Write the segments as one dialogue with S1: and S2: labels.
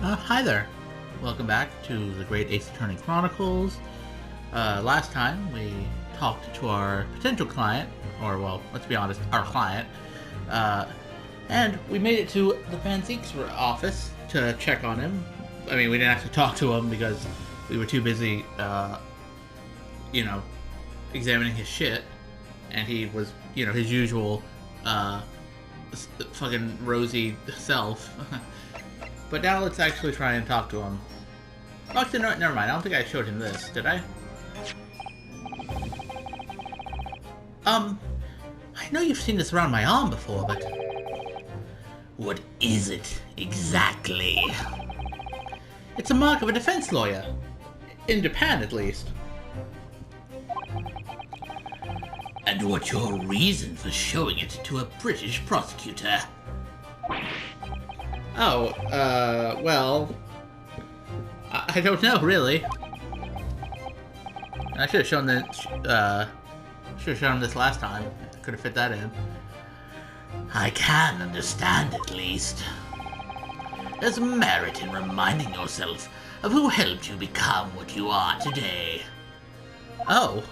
S1: Hi there. Welcome back to the Great Ace Attorney Chronicles. Last time we talked to our potential client, or well, let's be honest, our client, and we made it to the Zieks office to check on him. I mean, we didn't actually talk to him because we were too busy, examining his shit, and he was, his usual, fucking rosy self. But now let's actually try and talk to him. Oh, actually, no, never mind. I don't think I showed him this, did I? I know you've seen this around my arm before, but...
S2: What is it, exactly?
S1: It's a mark of a defense lawyer. In Japan, at least.
S2: And what's your reason for showing it to a British prosecutor?
S1: Oh, well... I don't know, really. I should have shown this last time. Could have fit that in.
S2: I can understand, at least. There's merit in reminding yourself of who helped you become what you are today.
S1: Oh.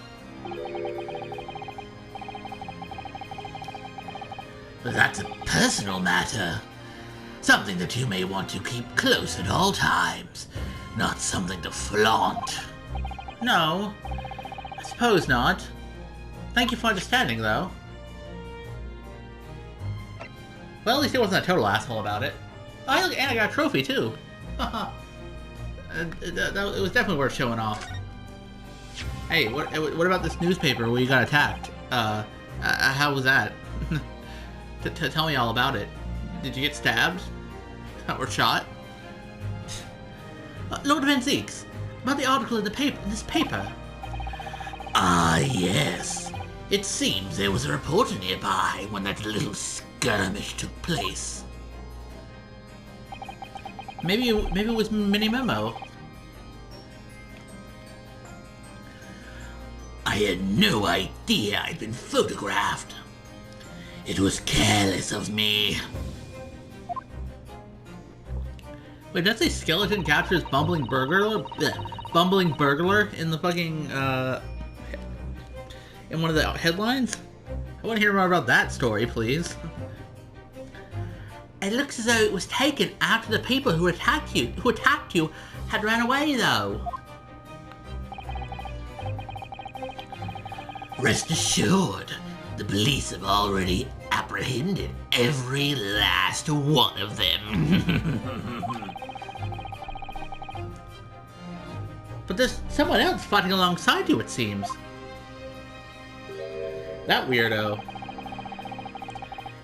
S2: But that's a personal matter. Something that you may want to keep close at all times. Not something to flaunt.
S1: No. I suppose not. Thank you for understanding, though. Well, at least he wasn't a total asshole about it. Oh, and I got a trophy, too. Haha. It was definitely worth showing off. Hey, what about this newspaper where you got attacked? How was that? Tell me all about it. Did you get stabbed? Or shot? Lord of Zieks, about the article in this paper.
S2: Ah, yes. It seems there was a reporter nearby when that little skirmish took place.
S1: Maybe it was Mini Memo.
S2: I had no idea I'd been photographed. It was careless of me.
S1: Wait, did I say skeleton captures bumbling burglar? Blech, bumbling burglar in the fucking, in one of the headlines? I want to hear more about that story, please. It looks as though it was taken after the people who attacked you had ran away, though.
S2: Rest assured, the police have already apprehended every last one of them.
S1: But there's someone else fighting alongside you, it seems. That weirdo.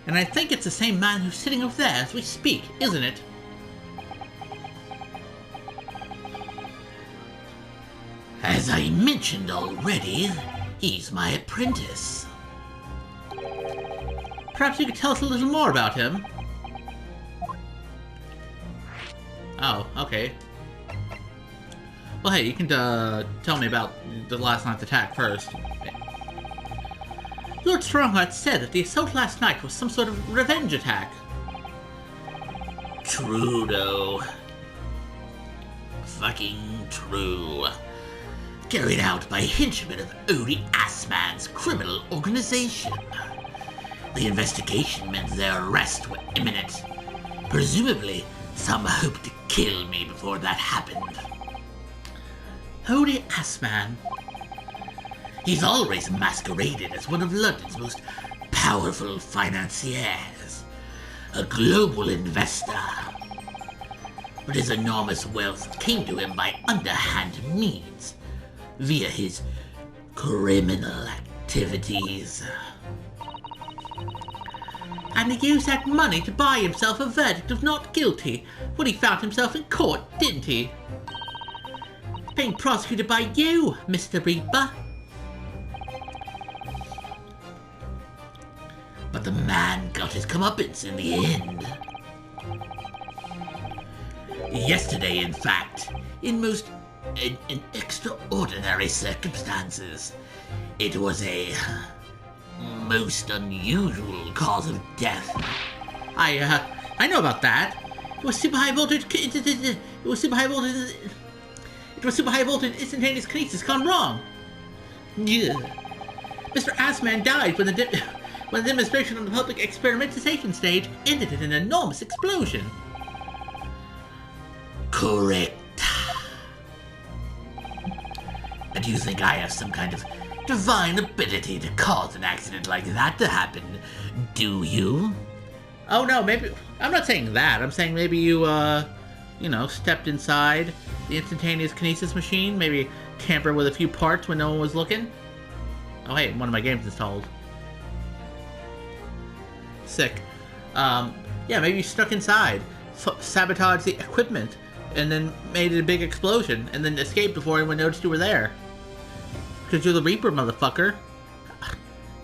S1: And I think it's the same man who's sitting over there as we speak, isn't it?
S2: As I mentioned already, he's my apprentice.
S1: Perhaps you could tell us a little more about him? Oh, okay. Well, hey, you can tell me about the last night's attack first. Lord Strongheart said that the assault last night was some sort of revenge attack.
S2: True, though. Fucking true. Carried out by henchmen of Odie Assman's criminal organization. The investigation meant their arrest were imminent. Presumably, some hoped to kill me before that happened.
S1: Odie Assman.
S2: He's always masqueraded as one of London's most powerful financiers, a global investor. But his enormous wealth came to him by underhand means, via his criminal activities.
S1: And he used that money to buy himself a verdict of not guilty when he found himself in court, didn't he? Being prosecuted by you, Mr. Reaper.
S2: But the man got his comeuppance in the end. Yesterday, in fact, in extraordinary circumstances, it was a most unusual cause of death.
S1: I know about that. It was super high voltage. It was super high voltage. It was super high voltage instantaneous kinesis gone wrong. Yeah. Mr. Assman died when the demonstration on the public experimentation stage ended in an enormous explosion.
S2: Correct. And you think I have some kind of divine ability to cause an accident like that to happen, do you?
S1: Oh no, maybe... I'm not saying that. I'm saying maybe you, stepped inside the instantaneous kinesis machine, maybe tampered with a few parts when no one was looking. Oh hey, one of my games installed. Sick. Yeah, maybe you stuck inside, sabotaged the equipment, and then made it a big explosion, and then escaped before anyone noticed you were there. Because you're the Reaper, motherfucker.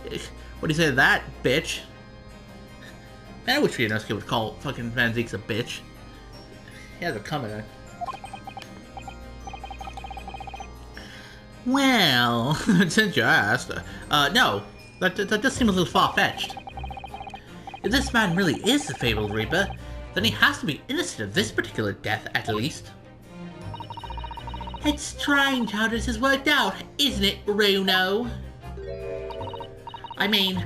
S1: What do you say to that, bitch? Man, I wish Ryunosuke would call fucking Van Zieks a bitch. He has it coming. Well, since you asked, no, that does seem a little far-fetched. If this man really is the fabled Reaper, then he has to be innocent of this particular death, at least. It's strange how this has worked out, isn't it, Runo? I mean,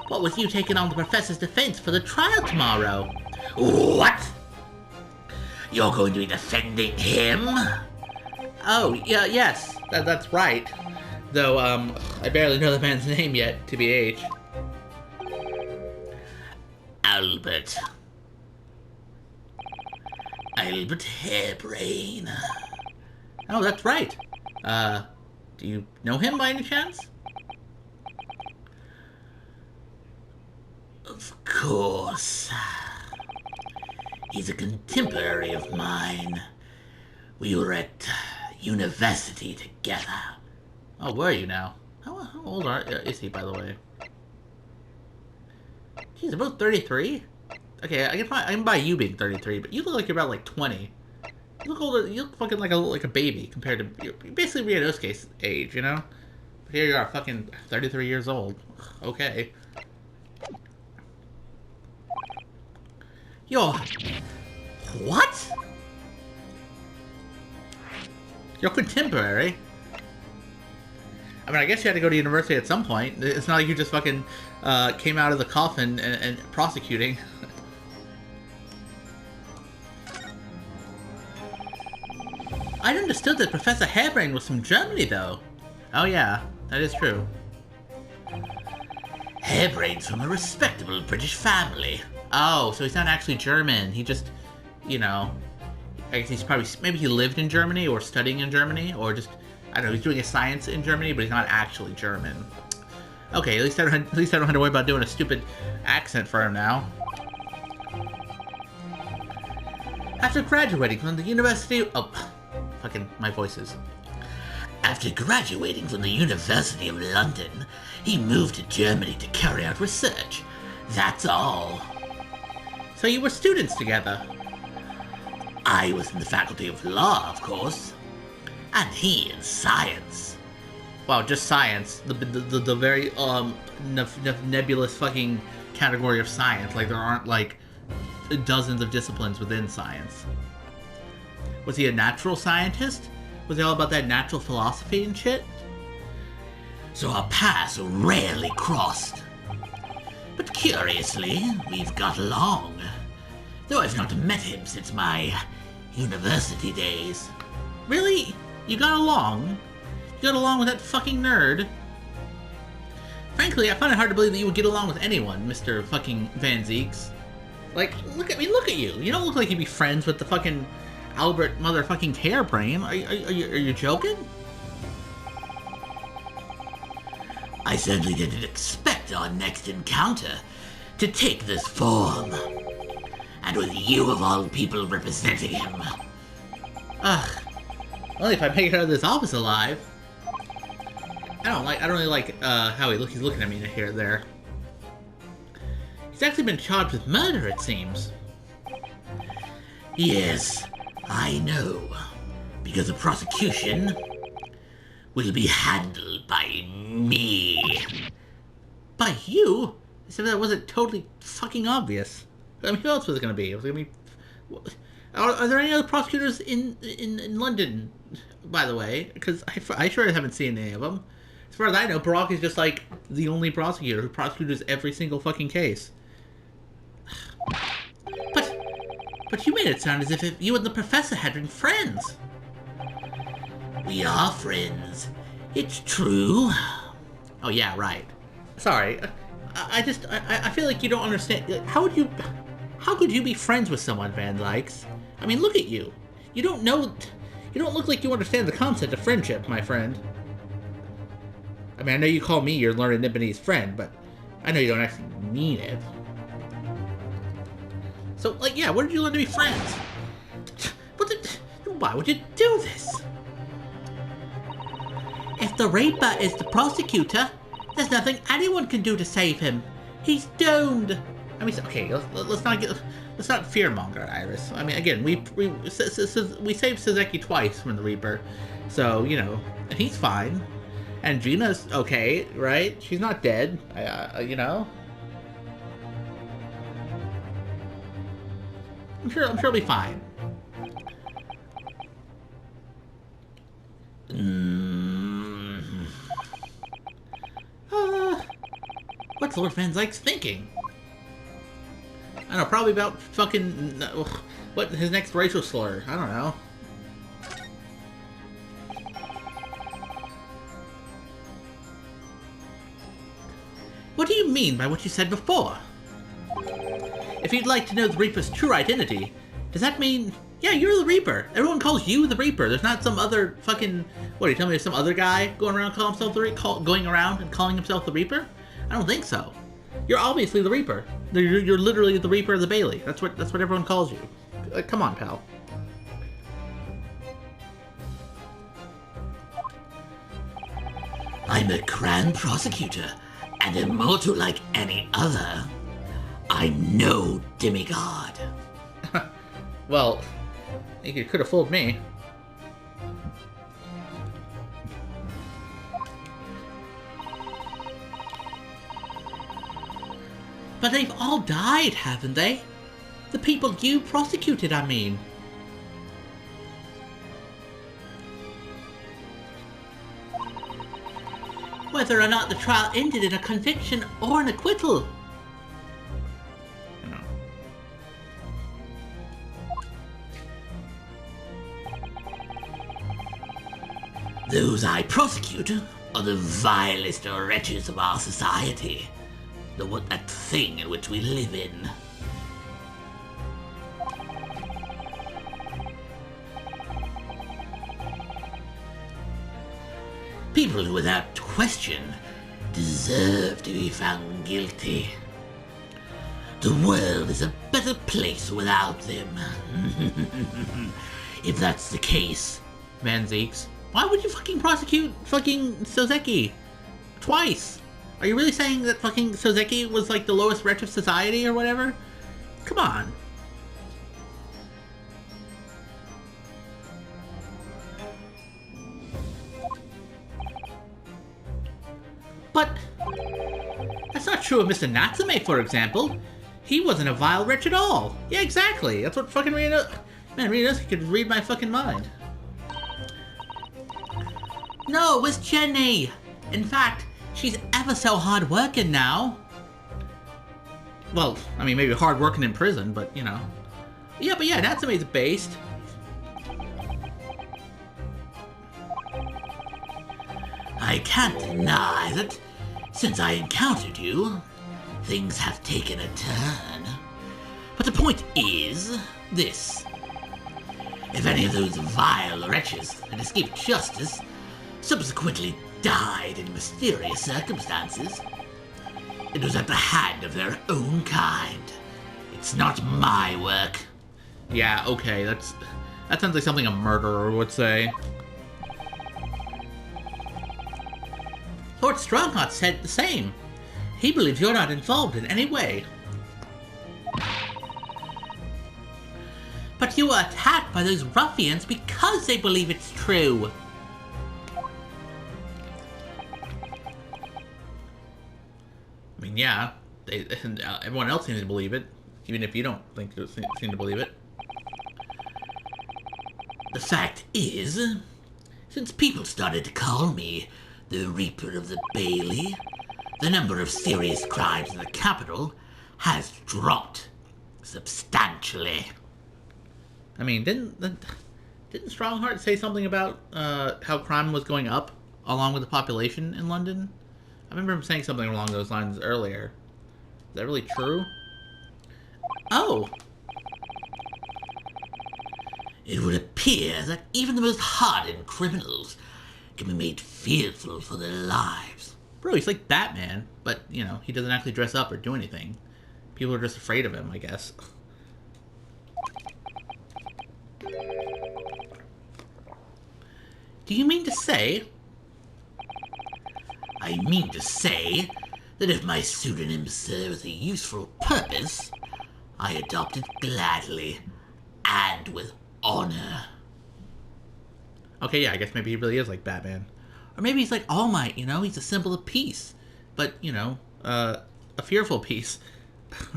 S1: what with you taking on the Professor's defense for the trial tomorrow?
S2: What? You're going to be defending him?
S1: Oh, yeah, yes, that's right. Though, I barely know the man's name yet, TBH.
S2: Albert. Albert Hairbrain.
S1: Oh, that's right. Do you know him by any chance?
S2: Of course. He's a contemporary of mine. We were at university together.
S1: Oh, where are you now? How old is he, by the way? He's about 33? Okay, I can buy you being 33, but you look like you're about, like, 20. You look older, you look fucking like a baby compared to... You're basically Ryunosuke's age, you know? But here you are, fucking 33 years old. Okay. Yo... What? You're contemporary? I mean, I guess you had to go to university at some point. It's not like you just fucking came out of the coffin and prosecuting. I understood that Professor Hairbrain was from Germany, though. Oh yeah, that is true.
S2: Hairbrain's from a respectable British family.
S1: Oh, so he's not actually German. He just, you know... I guess he's probably... Maybe he lived in Germany or studying in Germany, or just... I don't know, he's doing his science in Germany, but he's not actually German. Okay, at least I don't have to worry about doing a stupid accent for him now. After graduating from the University... Oh, fucking my voices.
S2: After graduating from the University of London, he moved to Germany to carry out research. That's all.
S1: So you were students together?
S2: I was in the Faculty of Law, of course. And he in science.
S1: Wow, just science. The very, nebulous fucking category of science. Like, there aren't, like, dozens of disciplines within science. Was he a natural scientist? Was he all about that natural philosophy and shit?
S2: So our paths rarely crossed. But curiously, we've got along. Though I've not met him since my university days.
S1: Really? You got along? You got along with that fucking nerd? Frankly, I find it hard to believe that you would get along with anyone, Mr. fucking Van Zieks. Like, look at me, look at you. You don't look like you'd be friends with the fucking Albert motherfucking Hairbrain. Are you joking?
S2: I certainly didn't expect our next encounter to take this form. And with you of all people representing him.
S1: Ugh. Only if I make it out of this office alive. I don't really like how he's looking at me here and there. He's actually been charged with murder, it seems.
S2: Yes, I know. Because the prosecution will be handled by me.
S1: By you? I said that wasn't totally fucking obvious. I mean, who else was it gonna be? It was gonna be... Are there any other prosecutors in London, by the way? Because I sure haven't seen any of them. As far as I know, Barack is just like the only prosecutor who prosecutes every single fucking case. But you made it sound as if you and the professor had been friends.
S2: We are friends. It's true.
S1: Oh yeah, right. Sorry, I feel like you don't understand. How could you be friends with someone, Van Zieks? I mean, look at you. You don't look like you understand the concept of friendship, my friend. I mean, I know you call me your learned Nibonese friend, but I know you don't actually mean it. So, like, yeah, where did you learn to be friends? Why would you do this? If the Reaper is the prosecutor, there's nothing anyone can do to save him. He's doomed. I mean, okay, let's not fearmonger, Iris. I mean, again, we saved Suzeki twice from the Reaper, so you know, and he's fine. And Gina's okay, right? She's not dead, you know. I'm sure it'll be fine. What's Lord Van Zieks thinking? I don't know, probably about fucking... what, his next racial slur? I don't know. What do you mean by what you said before? If you'd like to know the Reaper's true identity, does that mean... Yeah, you're the Reaper. Everyone calls you the Reaper. There's not some other fucking... What, are you telling me there's some other guy going around calling himself the going around and calling himself the Reaper? I don't think so. You're obviously the Reaper. You're literally the Reaper of the Bailey. That's what everyone calls you. Come on, pal.
S2: I'm a Grand Prosecutor, and immortal like any other. I'm no demigod.
S1: Well, you could have fooled me. But they've all died, haven't they? The people you prosecuted, I mean. Whether or not the trial ended in a conviction or an acquittal.
S2: Those I prosecute are the vilest wretches of our society. That thing in which we live in. People who, without question, deserve to be found guilty. The world is a better place without them. If that's the case...
S1: Van Zieks, why would you fucking prosecute fucking Sozeki? Twice? Are you really saying that fucking Sozeki was like the lowest wretch of society or whatever? Come on. But that's not true of Mr. Natsume, for example. He wasn't a vile wretch at all. Yeah, exactly. That's what fucking Rina... Man, Rina could read my fucking mind. No, it was Jenny. In fact, she's ever so hard-working now. Well, I mean, maybe hard-working in prison, but, you know. Yeah, but yeah, Natsume's based.
S2: I can't deny that, since I encountered you, things have taken a turn. But the point is this. If any of those vile wretches had escaped justice, subsequently died in mysterious circumstances, it was at the hand of their own kind. It's not my work.
S1: Yeah, okay, that sounds like something a murderer would say. Lord Stronghart said the same. He believes you're not involved in any way. But you were attacked by those ruffians because they believe it's true. I mean, yeah, everyone else seems to believe it, even if you don't seem to believe it.
S2: The fact is, since people started to call me the Reaper of the Bailey, the number of serious crimes in the capital has dropped substantially.
S1: I mean, didn't Strongheart say something about how crime was going up along with the population in London? I remember him saying something along those lines earlier. Is that really true? Oh!
S2: It would appear that even the most hardened criminals can be made fearful for their lives.
S1: Bro, he's like Batman, but, you know, he doesn't actually dress up or do anything. People are just afraid of him, I guess. Do you mean to say...
S2: I mean to say that if my pseudonym serves a useful purpose, I adopt it gladly and with honor.
S1: Okay, yeah, I guess maybe he really is like Batman. Or maybe he's like All Might, you know? He's a symbol of peace. But, you know, a fearful peace.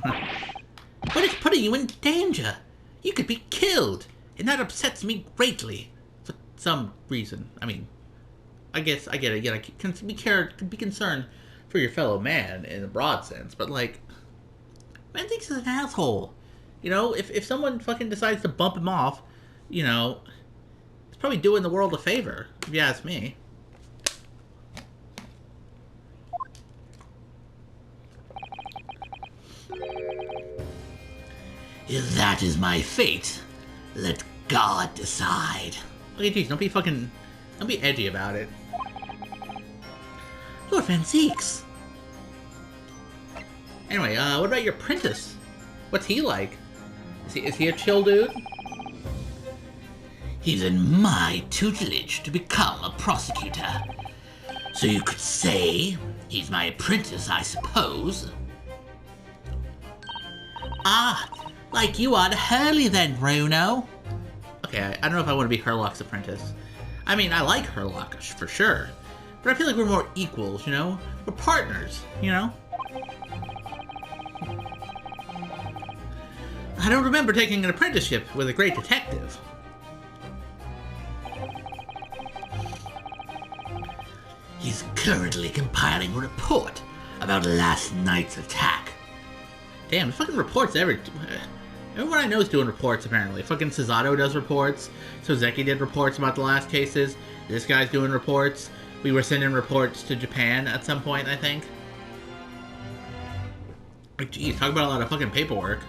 S1: But it's putting you in danger. You could be killed. And that upsets me greatly. For some reason. I mean, I guess I get it. Yeah, I can be concerned for your fellow man in a broad sense. But, like, man thinks he's an asshole. You know, if someone fucking decides to bump him off, you know, it's probably doing the world a favor, if you ask me.
S2: If that is my fate, let God decide.
S1: Okay, geez, don't be edgy about it.
S2: Lord Van Zieks.
S1: Anyway, what about your apprentice? What's he like? Is he a chill dude?
S2: He's in my tutelage to become a prosecutor. So you could say he's my apprentice, I suppose.
S1: Ah, like you are to Hurley then, Bruno. Okay, I don't know if I want to be Herlock's apprentice. I mean, I like Herlock, for sure. But I feel like we're more equals, you know? We're partners, you know? I don't remember taking an apprenticeship with a great detective.
S2: He's currently compiling a report about last night's attack.
S1: Damn, the fucking reports everyone I know is doing reports, apparently. Fucking Cesato does reports. Sozeki did reports about the last cases. This guy's doing reports. We were sending reports to Japan at some point, I think. Like, geez, talk about a lot of fucking paperwork.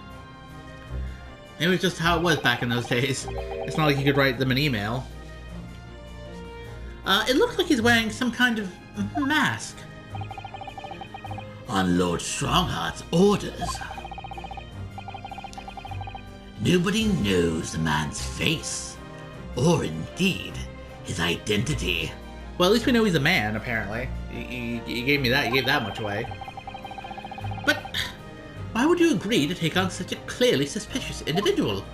S1: Maybe it's just how it was back in those days. It's not like you could write them an email. It looks like he's wearing some kind of mask.
S2: On Lord Strongheart's orders. Nobody knows the man's face, or indeed, his identity.
S1: Well, at least we know he's a man, apparently. You gave me that, you gave that much away. But why would you agree to take on such a clearly suspicious individual?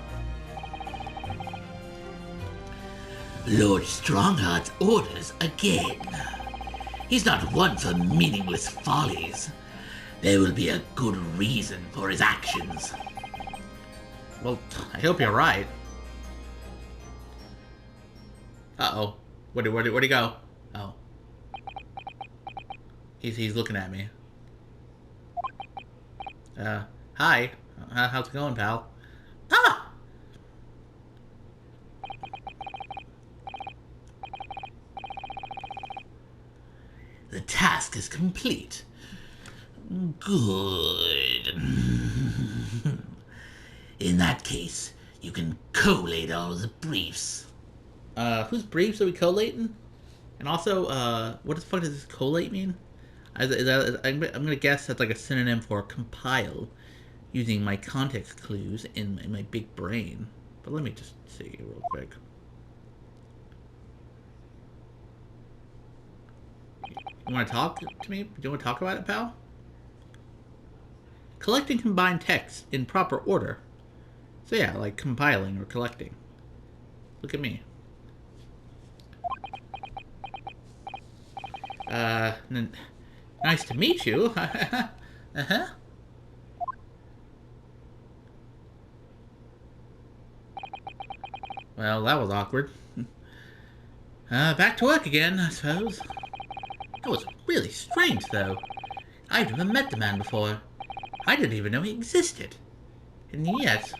S2: Lord Strongheart's orders again. He's not one for meaningless follies. There will be a good reason for his actions.
S1: Well, I hope you're right. Uh-oh. Where'd he go? Oh. He's looking at me. Hi. How's it going, pal? Ah!
S2: The task is complete. Good. In that case, you can collate all the briefs.
S1: Whose briefs are we collating? And also, what the fuck does this collate mean? I'm gonna guess that's like a synonym for compile, using my context clues in my big brain. But let me just see real quick. You want to talk to me? Do you want to talk about it, pal? Collect and combine text in proper order. So yeah, like compiling or collecting. Look at me. Nice to meet you. Uh-huh. Well, that was awkward. Back to work again, I suppose. That was really strange, though. I've never met the man before. I didn't even know he existed. And yet,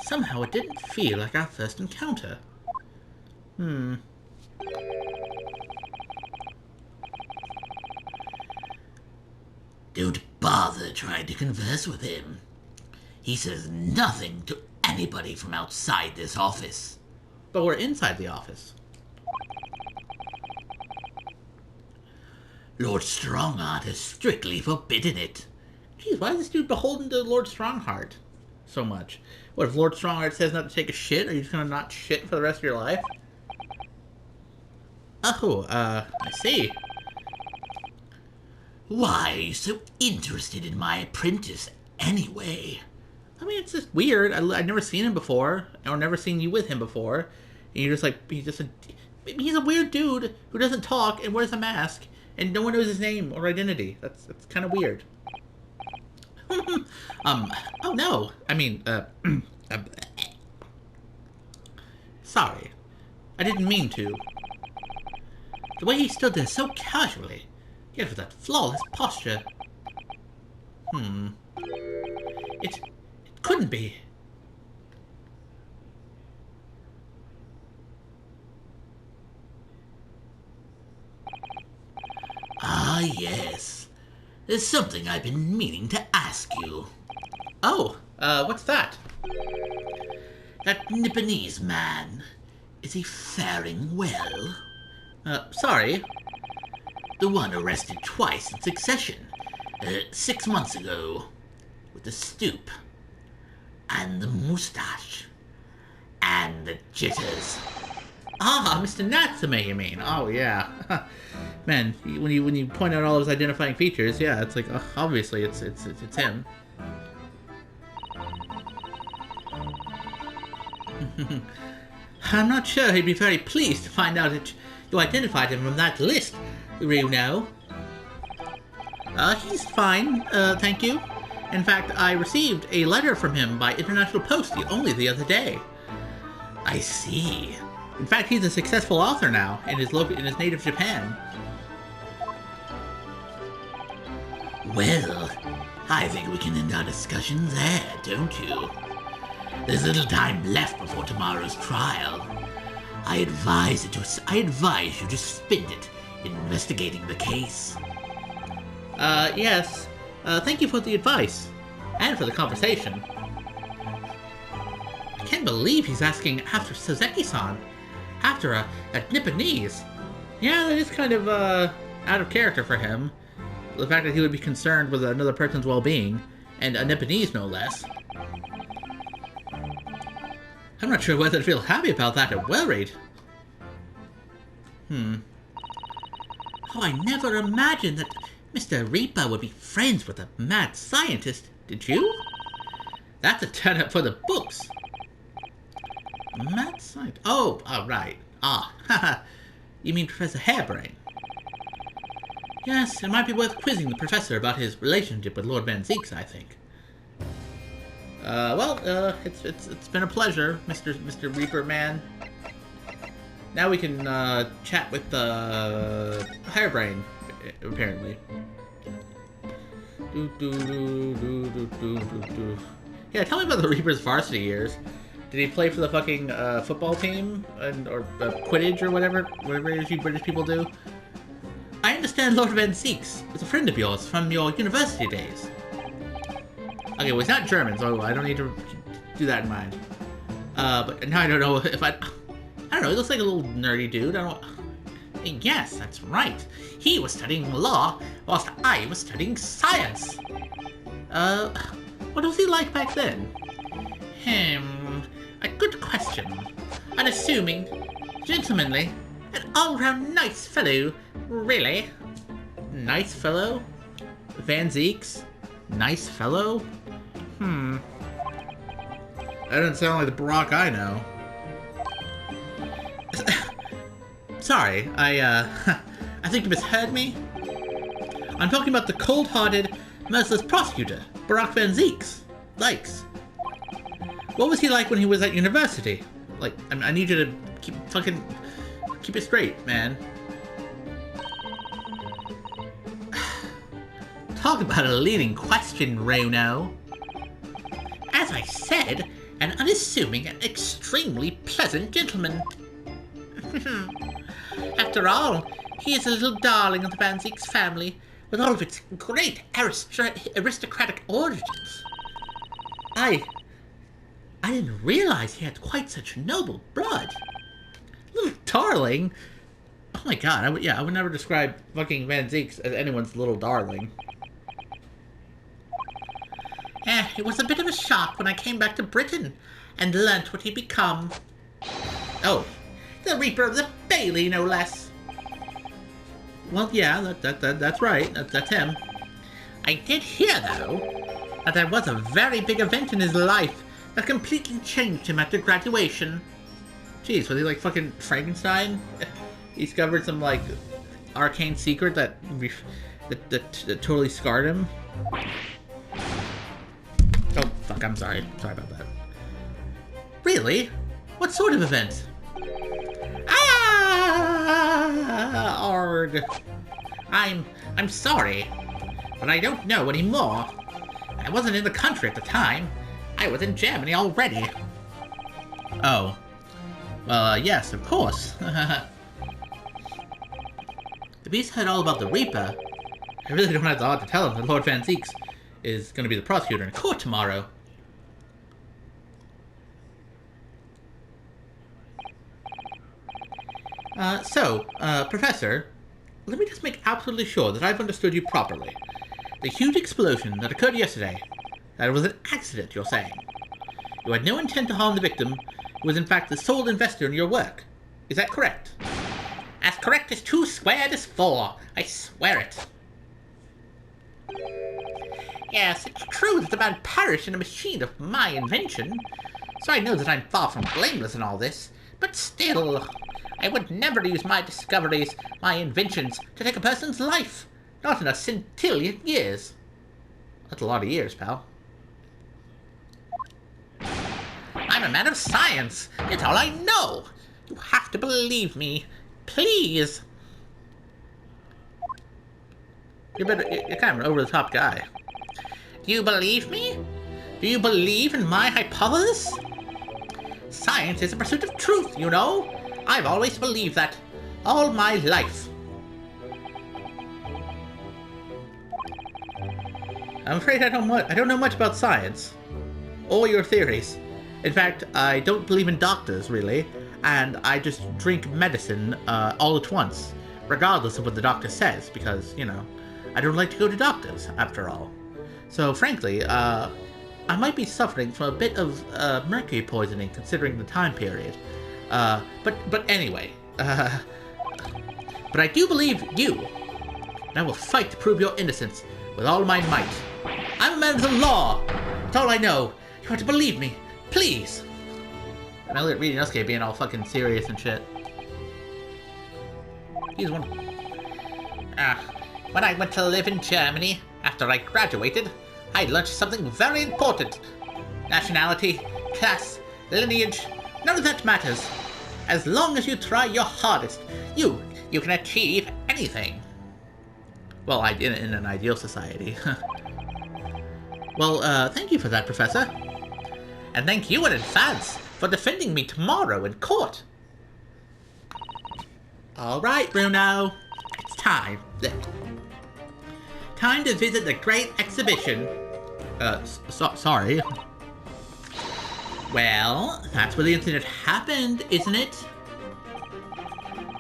S1: somehow it didn't feel like our first encounter.
S2: Don't bother trying to converse with him. He says nothing to anybody from outside this office.
S1: But we're inside the office.
S2: Lord Strongheart has strictly forbidden it.
S1: Geez, why is this dude beholden to Lord Strongheart so much? What, if Lord Strongheart says not to take a shit, are you just gonna not shit for the rest of your life? Oh, I see.
S2: Why are you so interested in my apprentice anyway?
S1: I mean, it's just weird. I've never seen him before, or never seen you with him before. And you're just like, he's a weird dude who doesn't talk and wears a mask, and no one knows his name or identity. That's kind of weird. Oh no. I mean, sorry. I didn't mean to. The way he stood there so casually, yet with that flawless posture. It couldn't be.
S2: Ah, yes. There's something I've been meaning to ask you.
S1: Oh, what's that?
S2: That Nipponese man, is he faring well?
S1: Sorry.
S2: The one arrested twice in succession, 6 months ago, with the stoop, and the moustache, and the jitters.
S1: Ah, Mr. Natsume, you mean? Oh, yeah. Man, when you point out all of his identifying features, yeah, it's like, obviously, it's him. I'm not sure he'd be very pleased to find out that you identified him from that list, you know. He's fine, thank you. In fact, I received a letter from him by international post only the other day.
S2: I see.
S1: In fact, he's a successful author now in his native Japan.
S2: Well, I think we can end our discussion there, don't you? There's little time left before tomorrow's trial. I advise you to spend it investigating the case.
S1: Yes. Thank you for the advice. And for the conversation. I can't believe he's asking after Soseki-san. After a Nipponese. Yeah, that is kind of, out of character for him. The fact that he would be concerned with another person's well-being. And a Nipponese, no less. I'm not sure whether to feel happy about that or worried. Oh, I never imagined that Mr. Reaper would be friends with a mad scientist, did you? That's a turn-up for the books. Mad scientist? Oh, right. Haha. You mean Professor Hairbrain? Yes, it might be worth quizzing the professor about his relationship with Lord Van Zieks, I think. It's been a pleasure, Mr. Reaper Man. Now we can chat with Hairbrain, apparently. Yeah, tell me about the Reaper's varsity years. Did he play for the fucking football team or Quidditch or whatever it is you British people do? I understand Lord Van Zieks is a friend of yours from your university days. Okay, well, he's not German, so I don't need to do that in mind. But now I don't know if I don't know, he looks like a little nerdy dude. Yes, that's right. He was studying law, whilst I was studying science. What was he like back then? A good question. Unassuming, gentlemanly, an all-round nice fellow, really. Nice fellow? Van Zieks? Nice fellow? That doesn't sound like the Barack I know. Sorry, I think you misheard me. I'm talking about the cold-hearted, merciless prosecutor, Barack Van Zieks. What was he like when he was at university? Like, I need you to keep it straight, man. Talk about a leading question, Rono.
S2: As I said, an unassuming and extremely pleasant gentleman. After all, he is a little darling of the Van Zieks family, with all of its great aristocratic origins. I didn't realize he had quite such noble blood.
S1: Little darling? Oh my god, I would never describe fucking Van Zieks as anyone's little darling.
S2: It was a bit of a shock when I came back to Britain and learnt what he'd become.
S1: Oh.
S2: The Reaper of the Bailey, no less.
S1: Well, yeah, that's right. That's him.
S2: I did hear, though, that there was a very big event in his life that completely changed him after graduation.
S1: Jeez, was he like fucking Frankenstein? He discovered some, like, arcane secret that totally scarred him? Oh, fuck, I'm sorry. Sorry about that.
S2: Really? What sort of event?
S1: Arg.
S2: I'm sorry, but I don't know anymore. I wasn't in the country at the time. I was in Germany already.
S1: Oh. Well, yes, of course. If he's heard all about the Reaper, I really don't have a lot to tell him that Lord Van Zieks is going to be the prosecutor in court tomorrow. Professor, let me just make absolutely sure that I've understood you properly. The huge explosion that occurred yesterday, that was an accident, you're saying. You had no intent to harm the victim, who was in fact the sole investor in your work. Is that correct?
S2: As correct as 2 squared is 4. I swear it. Yes, it's true that the man perished in a machine of my invention, so I know that I'm far from blameless in all this, but still, I would never use my discoveries, my inventions, to take a person's life. Not in a centillion years.
S1: That's a lot of years, pal.
S2: I'm a man of science. It's all I know. You have to believe me. Please.
S1: You're kind of an over-the-top guy.
S2: Do you believe me? Do you believe in my hypothesis? Science is a pursuit of truth, you know. I've always believed that. All my life.
S1: I'm afraid I don't know much about science. Or your theories. In fact, I don't believe in doctors, really. And I just drink medicine all at once. Regardless of what the doctor says. Because, you know, I don't like to go to doctors, after all. So, frankly, I might be suffering from a bit of mercury poisoning, considering the time period. But anyway, but I do believe you, and I will fight to prove your innocence with all my might. I'm a man of the law. That's all I know. You have to believe me, please. And I look at Reed Inosuke being all fucking serious and shit. He's one.
S2: When I went to live in Germany after I graduated, I learned something very important. Nationality, class, lineage, none of that matters. As long as you try your hardest, you can achieve anything.
S1: Well, in an ideal society. Well, thank you for that, Professor.
S2: And thank you in advance for defending me tomorrow in court.
S1: All right, Bruno. It's time. Time to visit the great exhibition. Sorry. Well, that's where the incident happened, isn't it?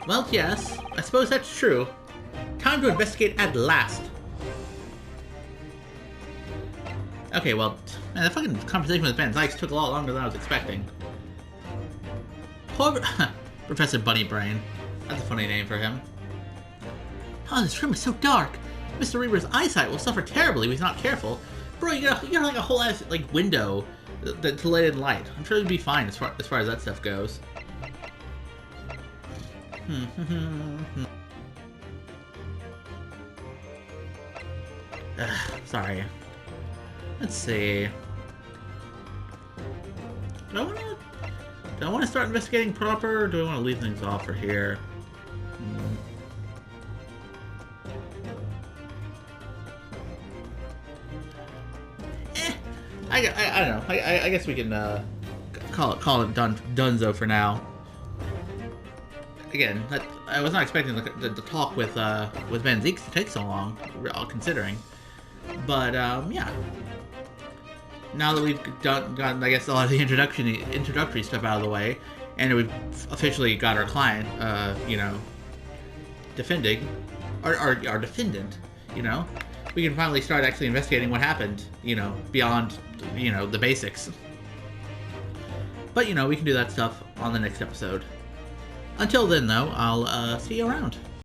S1: Well, yes, I suppose that's true. Time to investigate at last. Okay, well, man, the fucking conversation with Van Zieks took a lot longer than I was expecting. Poor Professor Bunny Brain. That's a funny name for him. Oh, this room is so dark. Mr. Reaver's eyesight will suffer terribly if he's not careful. Bro, you got like a whole ass like window to let in light. I'm sure it'd be fine as far as that stuff goes. Sorry. Let's see. Do I Do I want to start investigating proper, or do I want to leave things off for here? I don't know. I guess we can call it donezo for now. Again, I was not expecting the talk with Ben Zieks to take so long, all considering. But yeah. Now that we've gotten, I guess, a lot of the introductory stuff out of the way, and we've officially got our client, you know, defending, our defendant, you know, we can finally start actually investigating what happened, you know, beyond, you know, the basics. But, you know, we can do that stuff on the next episode. Until then, though, I'll see you around.